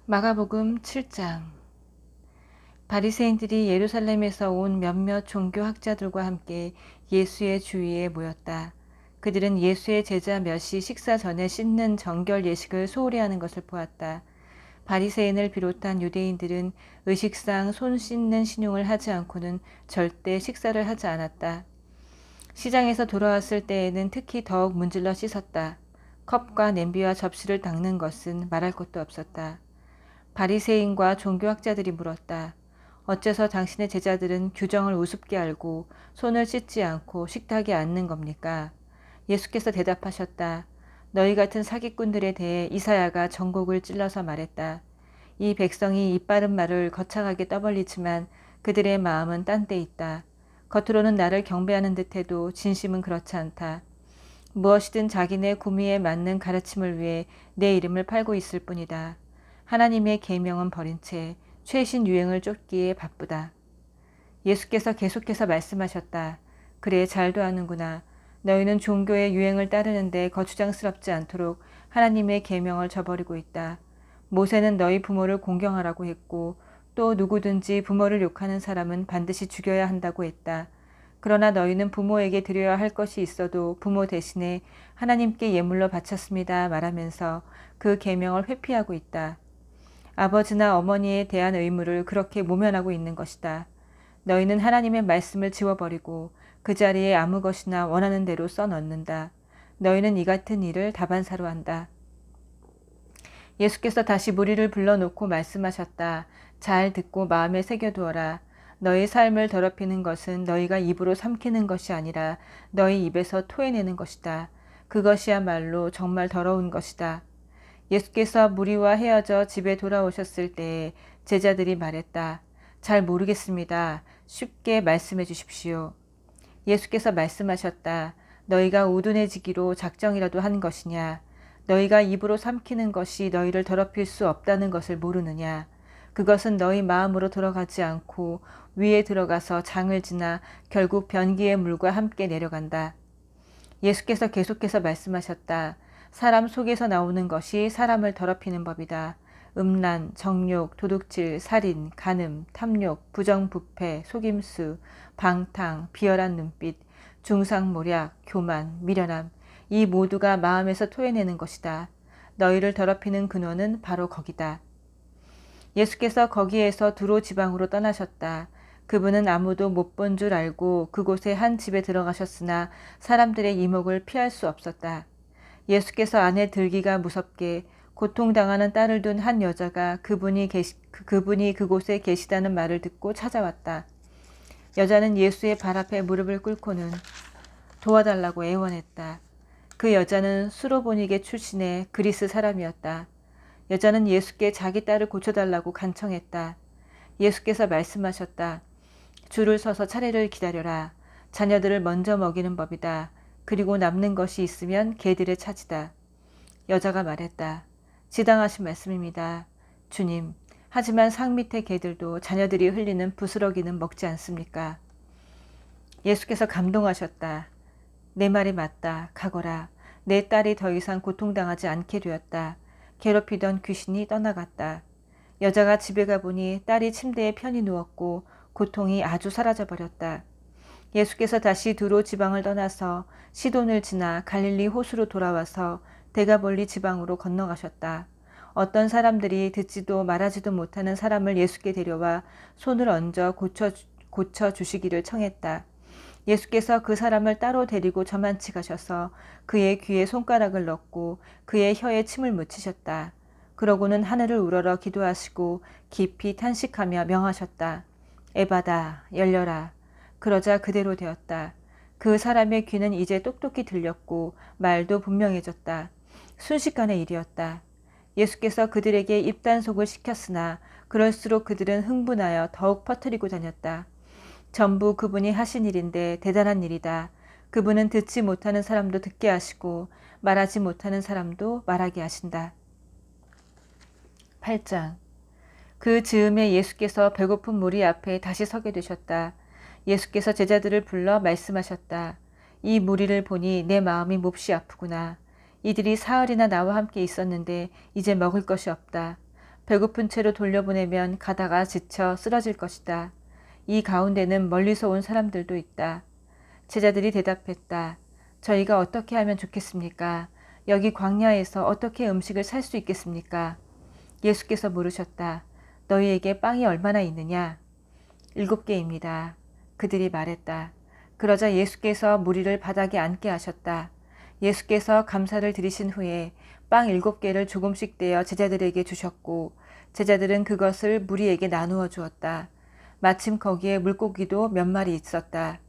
마가복음 7장. 바리새인들이 예루살렘에서 온 몇몇 종교학자들과 함께 예수의 주위에 모였다. 그들은 예수의 제자 몇이 식사 전에 씻는 정결 예식을 소홀히 하는 것을 보았다. 바리새인을 비롯한 유대인들은 의식상 손 씻는 신용을 하지 않고는 절대 식사를 하지 않았다. 시장에서 돌아왔을 때에는 특히 더욱 문질러 씻었다. 컵과 냄비와 접시를 닦는 것은 말할 것도 없었다. 바리새인과 종교학자들이 물었다. 어째서 당신의 제자들은 규정을 우습게 알고 손을 씻지 않고 식탁에 앉는 겁니까? 예수께서 대답하셨다. 너희 같은 사기꾼들에 대해 이사야가 전곡을 찔러서 말했다. 이 백성이 입바른 말을 거창하게 떠벌리지만 그들의 마음은 딴 데 있다. 겉으로는 나를 경배하는 듯해도 진심은 그렇지 않다. 무엇이든 자기네 구미에 맞는 가르침을 위해 내 이름을 팔고 있을 뿐이다. 하나님의 계명은 버린 채 최신 유행을 쫓기에 바쁘다. 예수께서 계속해서 말씀하셨다. 그래, 잘도 하는구나. 너희는 종교의 유행을 따르는데 거추장스럽지 않도록 하나님의 계명을 저버리고 있다. 모세는 너희 부모를 공경하라고 했고 또 누구든지 부모를 욕하는 사람은 반드시 죽여야 한다고 했다. 그러나 너희는 부모에게 드려야 할 것이 있어도 부모 대신에 하나님께 예물로 바쳤습니다 말하면서 그 계명을 회피하고 있다. 아버지나 어머니에 대한 의무를 그렇게 모면하고 있는 것이다. 너희는 하나님의 말씀을 지워버리고 그 자리에 아무 것이나 원하는 대로 써넣는다. 너희는 이 같은 일을 다반사로 한다. 예수께서 다시 무리를 불러놓고 말씀하셨다. 잘 듣고 마음에 새겨두어라. 너희 삶을 더럽히는 것은 너희가 입으로 삼키는 것이 아니라 너희 입에서 토해내는 것이다. 그것이야말로 정말 더러운 것이다. 예수께서 무리와 헤어져 집에 돌아오셨을 때 제자들이 말했다. 잘 모르겠습니다. 쉽게 말씀해 주십시오. 예수께서 말씀하셨다. 너희가 우둔해지기로 작정이라도 한 것이냐? 너희가 입으로 삼키는 것이 너희를 더럽힐 수 없다는 것을 모르느냐? 그것은 너희 마음으로 들어가지 않고 위에 들어가서 장을 지나 결국 변기의 물과 함께 내려간다. 예수께서 계속해서 말씀하셨다. 사람 속에서 나오는 것이 사람을 더럽히는 법이다. 음란, 정욕, 도둑질, 살인, 간음, 탐욕, 부정부패, 속임수, 방탕, 비열한 눈빛, 중상모략, 교만, 미련함, 이 모두가 마음에서 토해내는 것이다. 너희를 더럽히는 근원은 바로 거기다. 예수께서 거기에서 두로 지방으로 떠나셨다. 그분은 아무도 못 본 줄 알고 그곳의 한 집에 들어가셨으나 사람들의 이목을 피할 수 없었다. 예수께서 안에 들기가 무섭게 고통당하는 딸을 둔 한 여자가 그분이 그곳에 계시다는 말을 듣고 찾아왔다. 여자는 예수의 발 앞에 무릎을 꿇고는 도와달라고 애원했다. 그 여자는 수로보니게 출신의 그리스 사람이었다. 여자는 예수께 자기 딸을 고쳐달라고 간청했다. 예수께서 말씀하셨다. 줄을 서서 차례를 기다려라. 자녀들을 먼저 먹이는 법이다. 그리고 남는 것이 있으면 개들의 차지다. 여자가 말했다. 지당하신 말씀입니다. 주님, 하지만 상 밑의 개들도 자녀들이 흘리는 부스러기는 먹지 않습니까? 예수께서 감동하셨다. 내 말이 맞다. 가거라. 내 딸이 더 이상 고통당하지 않게 되었다. 괴롭히던 귀신이 떠나갔다. 여자가 집에 가보니 딸이 침대에 편히 누웠고 고통이 아주 사라져버렸다. 예수께서 다시 두로 지방을 떠나서 시돈을 지나 갈릴리 호수로 돌아와서 데가볼리 지방으로 건너가셨다. 어떤 사람들이 듣지도 말하지도 못하는 사람을 예수께 데려와 손을 얹어 고쳐 주시기를 청했다. 예수께서 그 사람을 따로 데리고 저만치 가셔서 그의 귀에 손가락을 넣고 그의 혀에 침을 묻히셨다. 그러고는 하늘을 우러러 기도하시고 깊이 탄식하며 명하셨다. 에바다, 열려라. 그러자 그대로 되었다. 그 사람의 귀는 이제 똑똑히 들렸고 말도 분명해졌다. 순식간의 일이었다. 예수께서 그들에게 입단속을 시켰으나 그럴수록 그들은 흥분하여 더욱 퍼뜨리고 다녔다. 전부 그분이 하신 일인데 대단한 일이다. 그분은 듣지 못하는 사람도 듣게 하시고 말하지 못하는 사람도 말하게 하신다. 8장. 그 즈음에 예수께서 배고픈 무리 앞에 다시 서게 되셨다. 예수께서 제자들을 불러 말씀하셨다. 이 무리를 보니 내 마음이 몹시 아프구나. 이들이 사흘이나 나와 함께 있었는데 이제 먹을 것이 없다. 배고픈 채로 돌려보내면 가다가 지쳐 쓰러질 것이다. 이 가운데는 멀리서 온 사람들도 있다. 제자들이 대답했다. 저희가 어떻게 하면 좋겠습니까? 여기 광야에서 어떻게 음식을 살 수 있겠습니까? 예수께서 물으셨다. 너희에게 빵이 얼마나 있느냐? 7개입니다. 그들이 말했다. 그러자 예수께서 무리를 바닥에 앉게 하셨다. 예수께서 감사를 드리신 후에 빵 7개를 조금씩 떼어 제자들에게 주셨고 제자들은 그것을 무리에게 나누어 주었다. 마침 거기에 물고기도 몇 마리 있었다.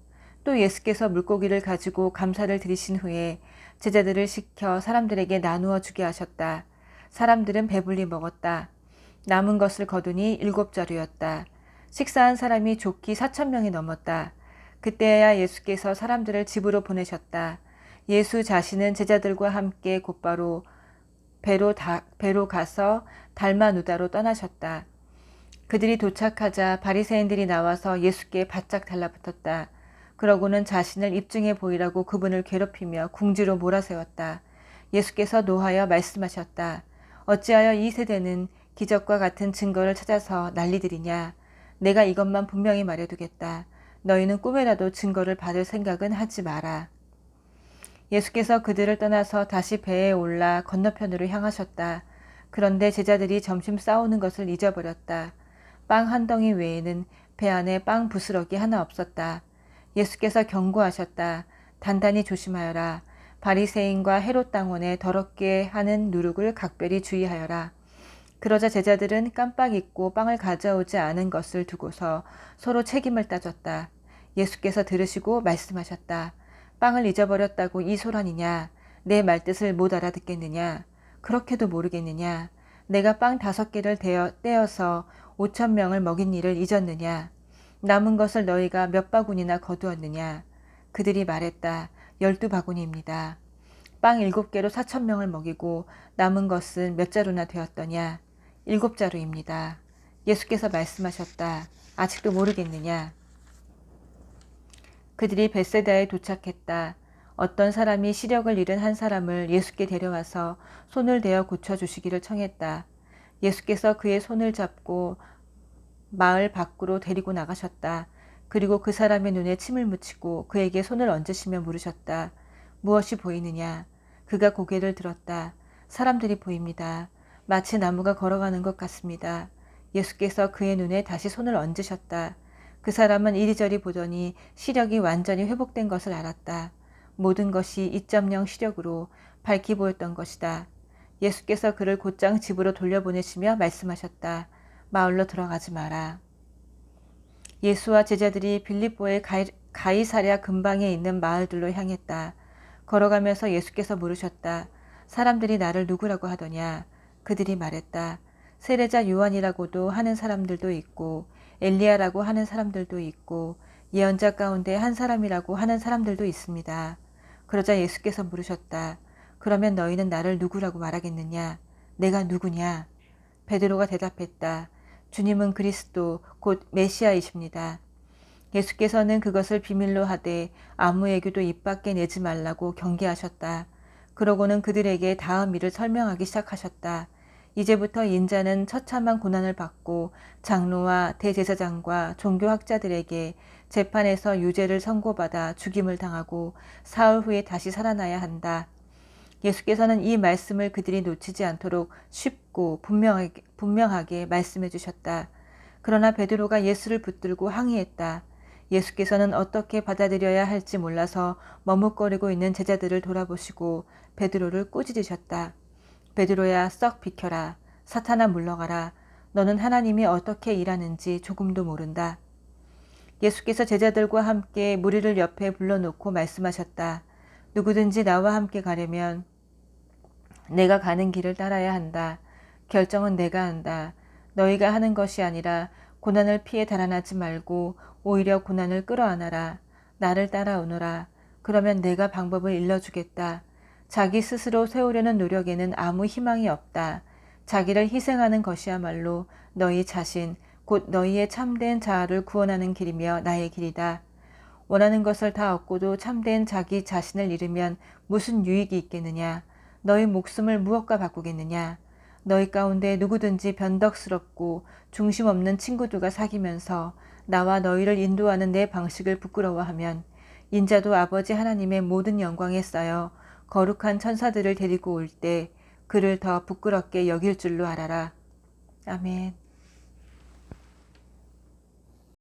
또 예수께서 물고기를 가지고 감사를 드리신 후에 제자들을 시켜 사람들에게 나누어 주게 하셨다. 사람들은 배불리 먹었다. 남은 것을 거두니 7자루였다. 식사한 사람이 좋기 4,000명이 넘었다. 그때야 예수께서 사람들을 집으로 보내셨다. 예수 자신은 제자들과 함께 곧바로 배로 가서 달마누다로 떠나셨다. 그들이 도착하자 바리새인들이 나와서 예수께 바짝 달라붙었다. 그러고는 자신을 입증해 보이라고 그분을 괴롭히며 궁지로 몰아세웠다. 예수께서 노하여 말씀하셨다. 어찌하여 이 세대는 기적과 같은 증거를 찾아서 난리들이냐. 내가 이것만 분명히 말해두겠다. 너희는 꿈에라도 증거를 받을 생각은 하지 마라. 예수께서 그들을 떠나서 다시 배에 올라 건너편으로 향하셨다. 그런데 제자들이 점심 싸우는 것을 잊어버렸다. 빵 한 덩이 외에는 배 안에 빵 부스러기 하나 없었다. 예수께서 경고하셨다. 단단히 조심하여라. 바리새인과 헤롯 당원의 더럽게 하는 누룩을 각별히 주의하여라. 그러자 제자들은 깜빡 잊고 빵을 가져오지 않은 것을 두고서 서로 책임을 따졌다. 예수께서 들으시고 말씀하셨다. 빵을 잊어버렸다고 이 소란이냐? 내 말뜻을 못 알아듣겠느냐? 그렇게도 모르겠느냐? 내가 빵 5개를 떼어서 5,000명을 먹인 일을 잊었느냐? 남은 것을 너희가 몇 바구니나 거두었느냐? 그들이 말했다. 12바구니입니다. 빵 7개로 4,000명을 먹이고 남은 것은 몇 자루나 되었더냐? 7자루입니다. 예수께서 말씀하셨다. 아직도 모르겠느냐? 그들이 벳세다에 도착했다. 어떤 사람이 시력을 잃은 한 사람을 예수께 데려와서 손을 대어 고쳐주시기를 청했다. 예수께서 그의 손을 잡고 마을 밖으로 데리고 나가셨다. 그리고 그 사람의 눈에 침을 묻히고 그에게 손을 얹으시며 물으셨다. 무엇이 보이느냐? 그가 고개를 들었다. 사람들이 보입니다. 마치 나무가 걸어가는 것 같습니다. 예수께서 그의 눈에 다시 손을 얹으셨다. 그 사람은 이리저리 보더니 시력이 완전히 회복된 것을 알았다. 모든 것이 2.0 시력으로 밝히 보였던 것이다. 예수께서 그를 곧장 집으로 돌려보내시며 말씀하셨다. 마을로 들어가지 마라. 예수와 제자들이 빌립보의 가이사랴 근방에 있는 마을들로 향했다. 걸어가면서 예수께서 물으셨다. 사람들이 나를 누구라고 하더냐? 그들이 말했다. 세례자 요한이라고도 하는 사람들도 있고 엘리야라고 하는 사람들도 있고 예언자 가운데 한 사람이라고 하는 사람들도 있습니다. 그러자 예수께서 물으셨다. 그러면 너희는 나를 누구라고 말하겠느냐? 내가 누구냐? 베드로가 대답했다. 주님은 그리스도 곧 메시아이십니다. 예수께서는 그것을 비밀로 하되 아무에게도 입 밖에 내지 말라고 경계하셨다. 그러고는 그들에게 다음 일을 설명하기 시작하셨다. 이제부터 인자는 처참한 고난을 받고 장로와 대제사장과 종교학자들에게 재판에서 유죄를 선고받아 죽임을 당하고 사흘 후에 다시 살아나야 한다. 예수께서는 이 말씀을 그들이 놓치지 않도록 쉽고 분명하게 말씀해 주셨다. 그러나 베드로가 예수를 붙들고 항의했다. 예수께서는 어떻게 받아들여야 할지 몰라서 머뭇거리고 있는 제자들을 돌아보시고 베드로를 꾸짖으셨다. 베드로야, 썩 비켜라. 사탄아, 물러가라. 너는 하나님이 어떻게 일하는지 조금도 모른다. 예수께서 제자들과 함께 무리를 옆에 불러놓고 말씀하셨다. 누구든지 나와 함께 가려면 내가 가는 길을 따라야 한다. 결정은 내가 한다. 너희가 하는 것이 아니라 고난을 피해 달아나지 말고 오히려 고난을 끌어안아라. 나를 따라오너라. 그러면 내가 방법을 일러주겠다. 자기 스스로 세우려는 노력에는 아무 희망이 없다. 자기를 희생하는 것이야말로 너희 자신, 곧 너희의 참된 자아를 구원하는 길이며 나의 길이다. 원하는 것을 다 얻고도 참된 자기 자신을 잃으면 무슨 유익이 있겠느냐? 너희 목숨을 무엇과 바꾸겠느냐? 너희 가운데 누구든지 변덕스럽고 중심 없는 친구들과 사귀면서 나와 너희를 인도하는 내 방식을 부끄러워하면 인자도 아버지 하나님의 모든 영광에 쌓여 거룩한 천사들을 데리고 올 때 그를 더 부끄럽게 여길 줄로 알아라. 아멘.